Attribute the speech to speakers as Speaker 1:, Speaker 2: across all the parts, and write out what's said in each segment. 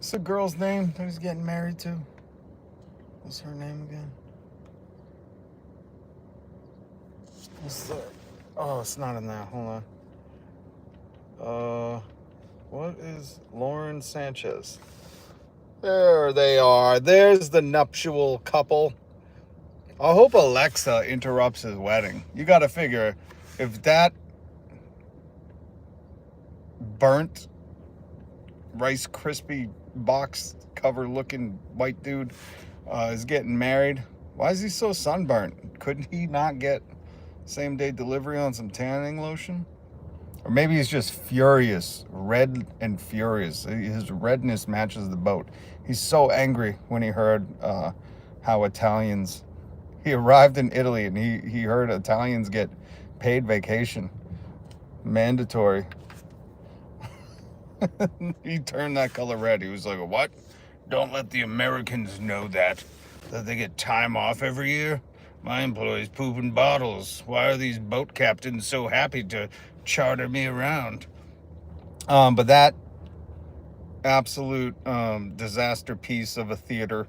Speaker 1: What's the girl's name that he's getting married to? What's her name again? What's the... Oh, it's not in there. Hold on. What is Lauren Sanchez? There they are. There's the nuptial couple. I hope Alexa interrupts his wedding. You got to figure, if that burnt Rice Krispie box cover looking white dude is getting married, why is he so sunburnt? Couldn't he not get same day delivery on some tanning lotion? Or maybe he's just furious, red and furious. His redness matches the boat. He's so angry when he heard how Italians... He arrived in Italy and he heard Italians get paid vacation. Mandatory. He turned that color red. He was like, what? Don't let the Americans know that they get time off every year? My employees poop in bottles. Why are these boat captains so happy to charter me around? But that absolute disaster piece of a theater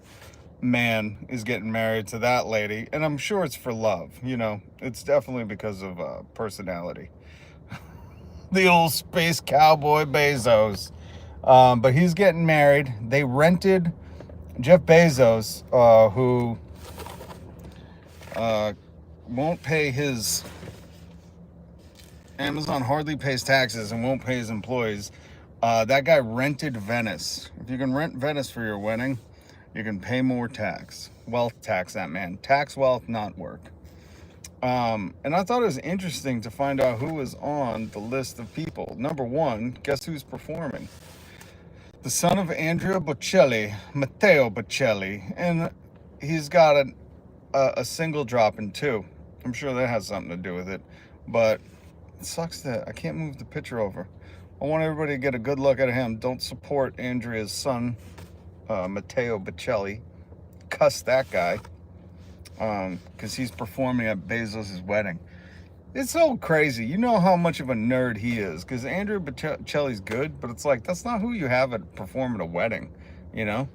Speaker 1: man is getting married to that lady, and I'm sure it's for love. You know, it's definitely because of personality. The old space cowboy Bezos. But he's getting married. They rented Jeff Bezos, who won't pay his... Amazon hardly pays taxes and won't pay his employees. That guy rented Venice. If you can rent Venice for your wedding, you can pay more tax. Wealth tax, that man. Tax wealth, not work. And I thought it was interesting to find out who was on the list of people. Number one, guess who's performing? The son of Andrea Bocelli, Matteo Bocelli. And he's got a single dropping too. I'm sure that has something to do with it. But it sucks that I can't move the picture over. I want everybody to get a good look at him. Don't support Andrea's son, Matteo Bocelli. Cuss that guy. Because he's performing at Bezos' wedding. It's so crazy. You know how much of a nerd he is. Because Andrea Bocelli's good, but it's like, that's not who you have perform at a wedding. You know?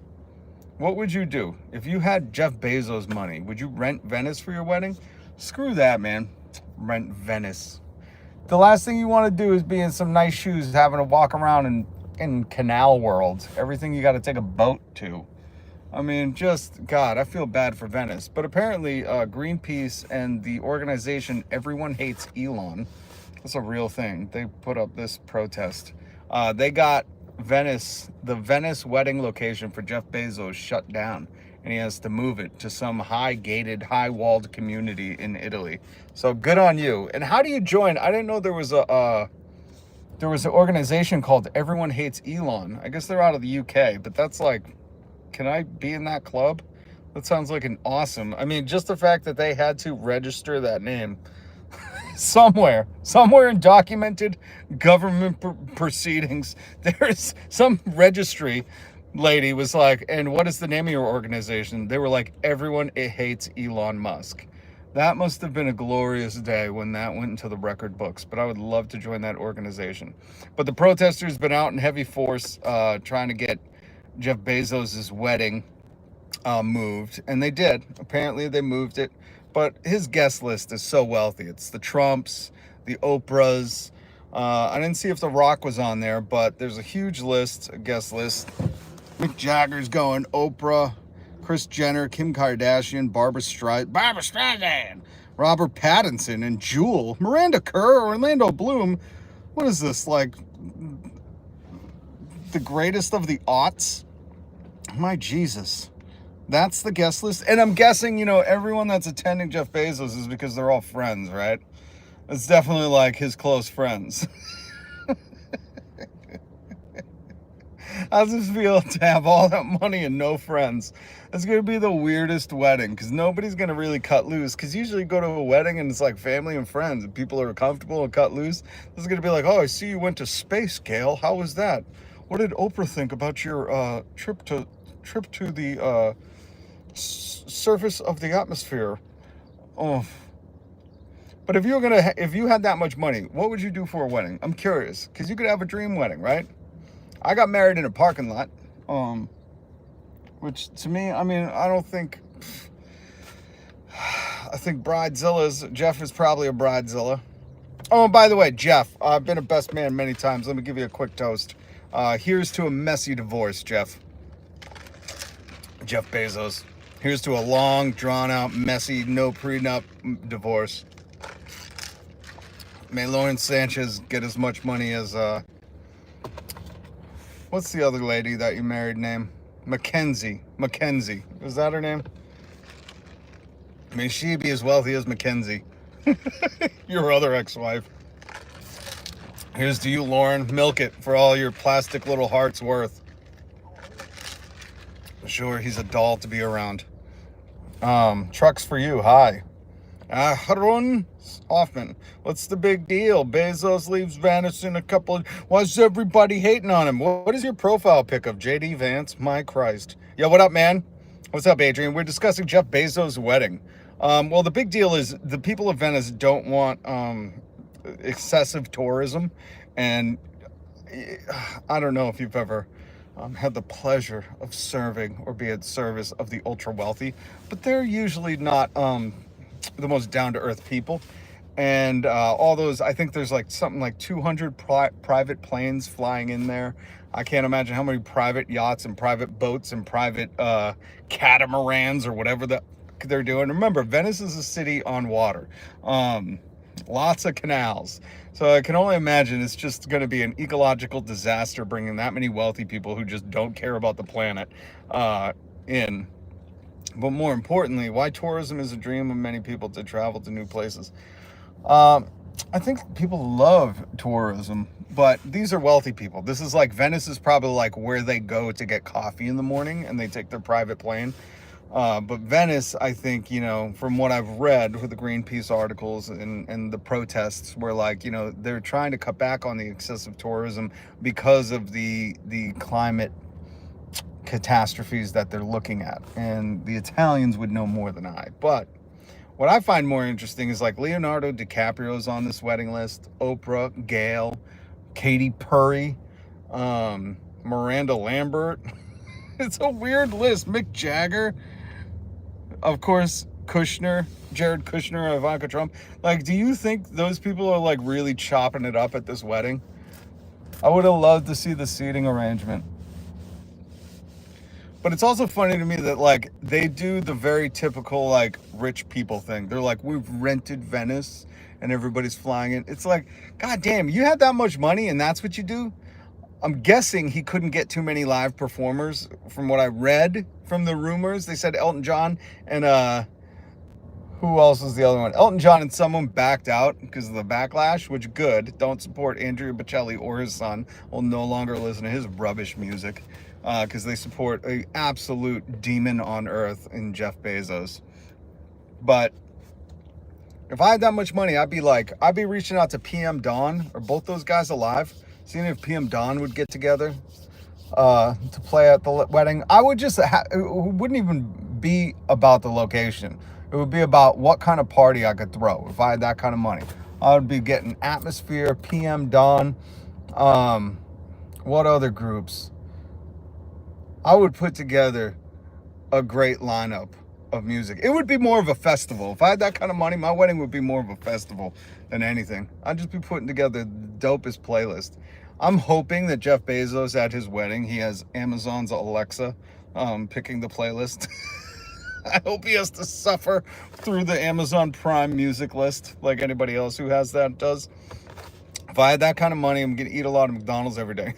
Speaker 1: What would you do? If you had Jeff Bezos' money, would you rent Venice for your wedding? Screw that, man. Rent Venice. The last thing you want to do is be in some nice shoes having to walk around in Canal World. Everything you got to take a boat to. I mean, just, God, I feel bad for Venice. But apparently, Greenpeace and the organization Everyone Hates Elon, that's a real thing. They put up this protest. They got Venice, the Venice wedding location for Jeff Bezos shut down. And he has to move it to some high-gated, high-walled community in Italy. So good on you. And how do you join? I didn't know there was an organization called Everyone Hates Elon. I guess they're out of the UK, but that's like... Can I be in that club? That sounds like an awesome... I mean, just the fact that they had to register that name somewhere in documented government proceedings, there's some registry lady was like, and what is the name of your organization? They were like, Everyone Hates Elon Musk. That must have been a glorious day when that went into the record books, but I would love to join that organization. But the protesters been out in heavy force trying to get Jeff Bezos' wedding moved, and they did. Apparently they moved it, but his guest list is so wealthy. It's the Trumps, the Oprahs. I didn't see if The Rock was on there, but there's a huge list, a guest list. Mick Jagger's going, Oprah, Kris Jenner, Kim Kardashian, Barbara Streisand, Robert Pattinson, and Jewel, Miranda Kerr, Orlando Bloom. What is this, like the greatest of the aughts? My Jesus. That's the guest list. And I'm guessing, you know, everyone that's attending Jeff Bezos is because they're all friends, right? It's definitely like his close friends. How does it feel to have all that money and no friends? It's going to be the weirdest wedding because nobody's going to really cut loose. Because usually you go to a wedding and it's like family and friends and people are comfortable and cut loose. This is going to be like, oh, I see you went to space, Gail. How was that? What did Oprah think about your trip to the surface of the atmosphere? Oh. But if you had that much money, what would you do for a wedding? I'm curious, because you could have a dream wedding, right? I got married in a parking lot. Which to me, I mean, I think Jeff is probably a bridezilla. Oh, and by the way, Jeff, I've been a best man many times. Let me give you a quick toast. Here's to a messy divorce, Jeff Bezos. Here's to a long, drawn-out, messy, no prenup divorce. May Lawrence Sanchez get as much money as, what's the other lady that you married name? Mackenzie. Is that her name? May she be as wealthy as Mackenzie, your other ex-wife. Here's to you, Lauren. Milk it for all your plastic little heart's worth. Sure, he's a doll to be around. Trucks for you. Hi. Aaron Hoffman. What's the big deal? Bezos leaves Vance in a couple of... Why's everybody hating on him? What is your profile pic of JD Vance? My Christ. Yo, what up, man? What's up, Adrian? We're discussing Jeff Bezos' wedding. Well, the big deal is the people of Venice don't want excessive tourism. And I don't know if you've ever had the pleasure of serving or be at service of the ultra wealthy, but they're usually not the most down-to-earth people. And all those, I think there's like something like 200 private planes flying in there. I can't imagine how many private yachts and private boats and private catamarans or whatever that they're doing. Remember, Venice is a city on water. Lots of canals. So I can only imagine it's just going to be an ecological disaster bringing that many wealthy people who just don't care about the planet in. But more importantly, why tourism is a dream of many people to travel to new places. I think people love tourism, but these are wealthy people. This is like, Venice is probably like where they go to get coffee in the morning and they take their private plane. But Venice, I think, you know, from what I've read with the Greenpeace articles and the protests, were like, you know, they're trying to cut back on the excessive tourism because of the climate catastrophes that they're looking at. And the Italians would know more than I. But what I find more interesting is like Leonardo DiCaprio's on this wedding list, Oprah, Gail, Katy Perry, Miranda Lambert. It's a weird list. Mick Jagger. Of course, Jared Kushner, Ivanka Trump. Like, do you think those people are like really chopping it up at this wedding? I would have loved to see the seating arrangement. But it's also funny to me that like they do the very typical like rich people thing. They're like, we've rented Venice and everybody's flying in. It's like, God damn, you had that much money and that's what you do? I'm guessing he couldn't get too many live performers. From what I read from the rumors, they said Elton John and who else was the other one? Elton John and someone backed out because of the backlash, which good. Don't support Andrea Bocelli or his son. Will no longer listen to his rubbish music because they support an absolute demon on earth in Jeff Bezos. But if I had that much money, I'd be reaching out to PM Dawn. Are both those guys alive? Seeing if PM Dawn would get together to play at the wedding. I would just, it wouldn't even be about the location. It would be about what kind of party I could throw if I had that kind of money. I would be getting Atmosphere, PM Dawn, what other groups? I would put together a great lineup of music. It would be more of a festival. If I had that kind of money, my wedding would be more of a festival than anything. I'd just be putting together the dopest playlist. I'm hoping that Jeff Bezos at his wedding, he has Amazon's Alexa picking the playlist. I hope he has to suffer through the Amazon Prime music list like anybody else who has that does. If I had that kind of money, I'm gonna eat a lot of McDonald's every day.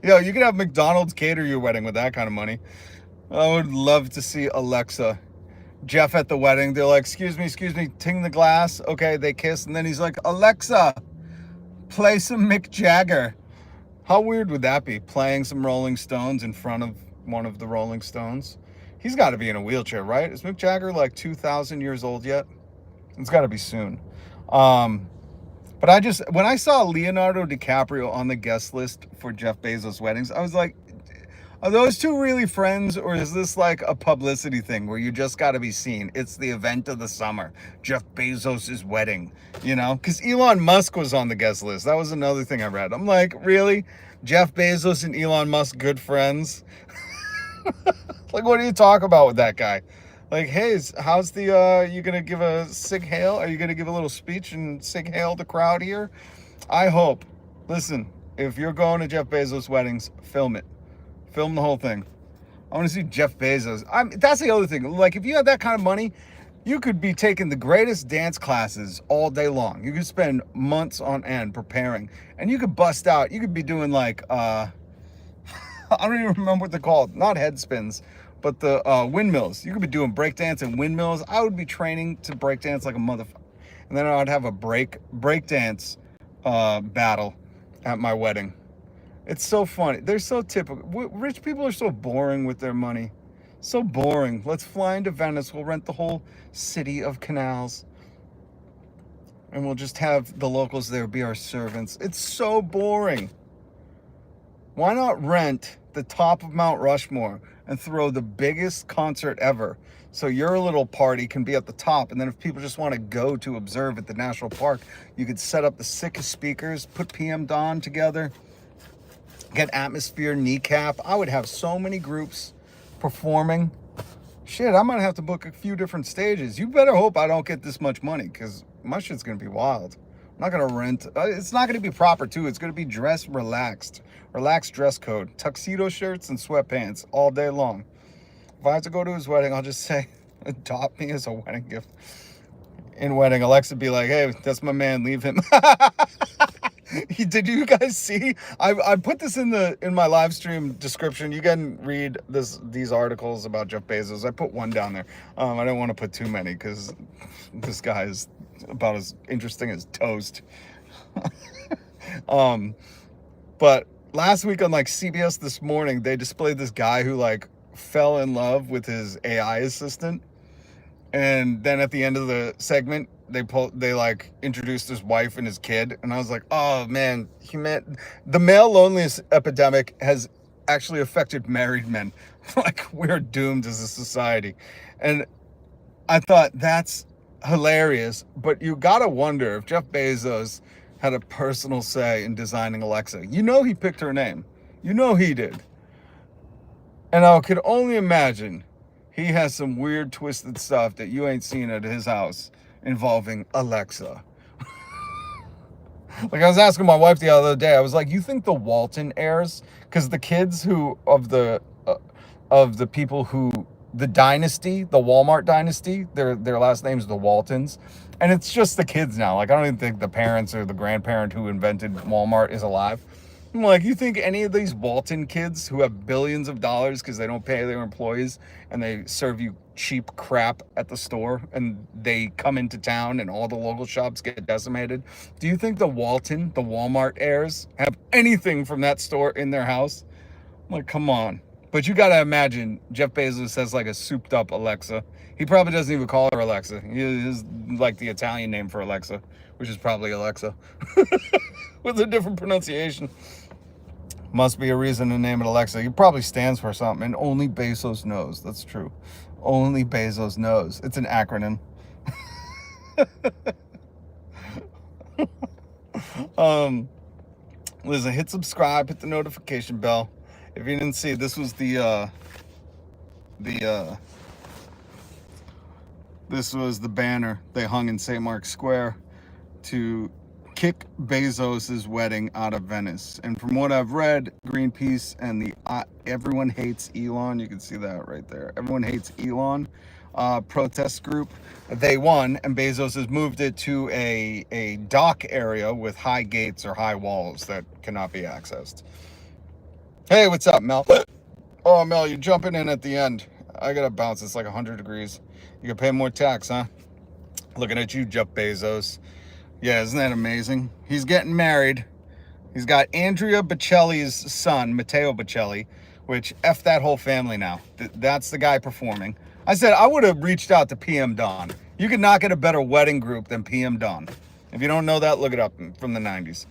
Speaker 1: Yo, you could have McDonald's cater your wedding with that kind of money. I would love to see Alexa. Jeff at the wedding, they're like, excuse me, ting the glass. Okay, they kiss, and then he's like, Alexa, play some Mick Jagger. How weird would that be, playing some Rolling Stones in front of one of the Rolling Stones? He's got to be in a wheelchair, right? Is Mick Jagger like 2,000 years old yet? It's got to be soon. But when I saw Leonardo DiCaprio on the guest list for Jeff Bezos' weddings, I was like, Are those two really friends, or is this like a publicity thing where you just got to be seen? It's the event of the summer, Jeff Bezos' wedding, Because Elon Musk was on the guest list. That was another thing I read. I'm like, really? Jeff Bezos and Elon Musk good friends? Like, what do you talk about with that guy? Like, hey, how's the, you gonna give a sig hail? Are you gonna give a little speech and sig hail the crowd here? I hope. Listen, if you're going to Jeff Bezos' weddings, film it. Film the whole thing. I want to see Jeff Bezos. That's the other thing. Like, if you had that kind of money, you could be taking the greatest dance classes all day long. You could spend months on end preparing, and you could bust out. You could be doing like, I don't even remember what they're called. Not head spins, but the windmills. You could be doing breakdance and windmills. I would be training to breakdance like a motherfucker. And then I'd have a breakdance battle at my wedding. It's so funny. They're so typical. Rich people are so boring with their money. So boring. Let's fly into Venice. We'll rent the whole city of canals. And we'll just have the locals there be our servants. It's so boring. Why not rent the top of Mount Rushmore and throw the biggest concert ever? So your little party can be at the top. And then if people just want to go to observe at the national park, you could set up the sickest speakers, put PM Dawn together, get Atmosphere, Kneecap. I would have so many groups performing. Shit, I might have to book a few different stages. You better hope I don't get this much money, because my shit's going to be wild. I'm not going to rent. It's not going to be proper, too. It's going to be relaxed dress code. Tuxedo shirts and sweatpants all day long. If I have to go to his wedding, I'll just say, adopt me as a wedding gift. In wedding, Alexa be like, hey, that's my man, leave him. Did you guys see? I put this in my live stream description. You can read these articles about Jeff Bezos. I put one down there. I don't want to put too many because this guy is about as interesting as toast. But last week on like CBS This Morning, they displayed this guy who like fell in love with his AI assistant. And then at the end of the segment, they like introduced his wife and his kid, and I was like, oh man, the male loneliness epidemic has actually affected married men. Like, we're doomed as a society. And I thought that's hilarious, but you gotta wonder if Jeff Bezos had a personal say in designing Alexa. He picked her name. He did. And I could only imagine he has some weird twisted stuff that you ain't seen at his house involving Alexa. Like, I was asking my wife the other day, I was like, you think the Walton heirs, because the kids of the people who, the dynasty, the Walmart dynasty, their last name's the Waltons, and it's just the kids now. Like, I don't even think the parents or the grandparent who invented Walmart is alive. I'm like, you think any of these Walton kids who have billions of dollars because they don't pay their employees and they serve you cheap crap at the store and they come into town and all the local shops get decimated? Do you think the Walmart heirs have anything from that store in their house? I'm like, come on. But you got to imagine Jeff Bezos has like a souped up Alexa. He probably doesn't even call her Alexa. He is like the Italian name for Alexa, which is probably Alexa with a different pronunciation. Must be a reason to name it Alexa. It probably stands for something, and only Bezos knows. That's true. Only Bezos knows. It's an acronym. Listen, hit subscribe, hit the notification bell. If you didn't see, this was this was the banner they hung in St. Mark's Square to kick Bezos' wedding out of Venice. And from what I've read, Greenpeace and the Everyone Hates Elon, you can see that right there, Everyone Hates Elon protest group, they won, and Bezos has moved it to a dock area with high gates or high walls that cannot be accessed. Hey, what's up, Mel? Oh, Mel, you're jumping in at the end. I gotta bounce. It's like 100 degrees. You can pay more tax, huh? Looking at you, Jeff Bezos. Yeah, isn't that amazing? He's getting married. He's got Andrea Bocelli's son, Matteo Bocelli, which F that whole family now. That's the guy performing. I said I would have reached out to PM Dawn. You could not get a better wedding group than PM Dawn. If you don't know that, look it up, from the 90s.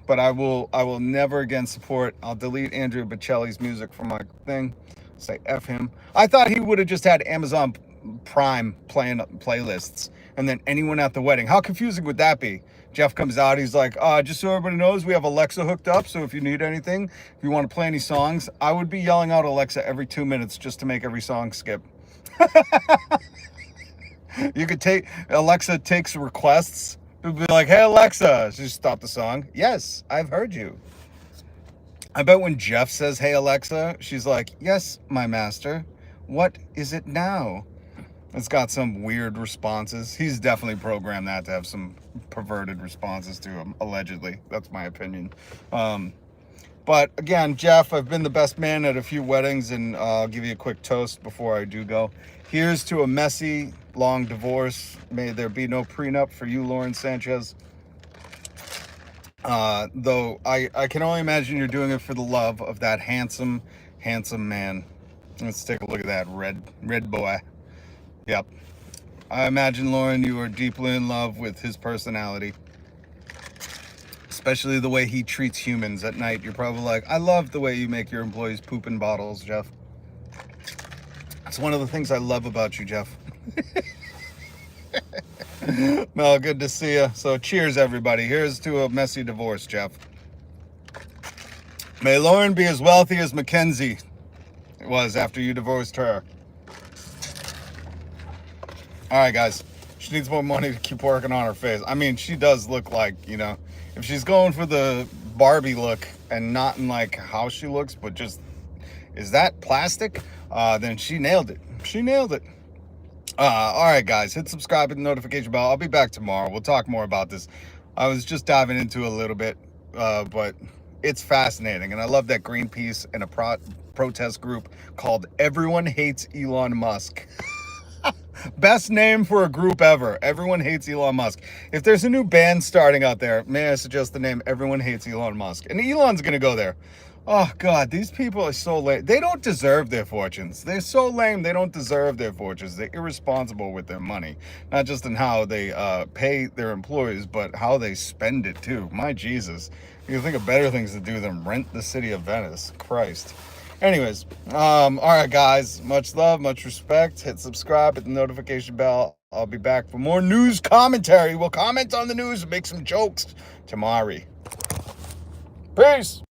Speaker 1: but I will never again support. I'll delete Andrea Bocelli's music from my thing. Say F him. I thought he would have just had Amazon Prime playing playlists, and then anyone at the wedding. How confusing would that be? Jeff comes out, he's like, just so everybody knows, we have Alexa hooked up, so if you need anything, if you want to play any songs, I would be yelling out Alexa every 2 minutes just to make every song skip. You could take, Alexa takes requests, it would be like, hey Alexa, just stop the song. Yes, I've heard you. I bet when Jeff says, hey Alexa, she's like, yes, my master, what is it now? It's got some weird responses. He's definitely programmed that to have some perverted responses to him, allegedly. That's my opinion. But again, Jeff, I've been the best man at a few weddings, and I'll give you a quick toast before I do go. Here's to a messy, long divorce. May there be no prenup for you, Lauren Sanchez. Though I can only imagine you're doing it for the love of that handsome man. Let's take a look at that red boy. Yep. I imagine, Lauren, you are deeply in love with his personality. Especially the way he treats humans at night. You're probably like, I love the way you make your employees poop in bottles, Jeff. That's one of the things I love about you, Jeff. Mel, good to see you. So cheers, everybody. Here's to a messy divorce, Jeff. May Lauren be as wealthy as Mackenzie was after you divorced her. All right, guys. She needs more money to keep working on her face. I mean, she does look like, if she's going for the Barbie look and not in like how she looks, but just, is that plastic? Then she nailed it. She nailed it. All right, guys, hit subscribe and the notification bell. I'll be back tomorrow. We'll talk more about this. I was just diving into a little bit, but it's fascinating. And I love that Greenpeace and a protest group called Everyone Hates Elon Musk. Best name for a group ever. Everyone Hates Elon Musk. If there's a new band starting out there, may I suggest the name Everyone Hates Elon Musk? And Elon's going to go there. Oh, God, these people are so lame. They don't deserve their fortunes. They're so lame, they don't deserve their fortunes. They're irresponsible with their money. Not just in how they pay their employees, but how they spend it, too. My Jesus. You can think of better things to do than rent the city of Venice. Christ. Anyways, all right, guys. Much love, much respect. Hit subscribe, hit the notification bell. I'll be back for more news commentary. We'll comment on the news and make some jokes tomorrow. Peace.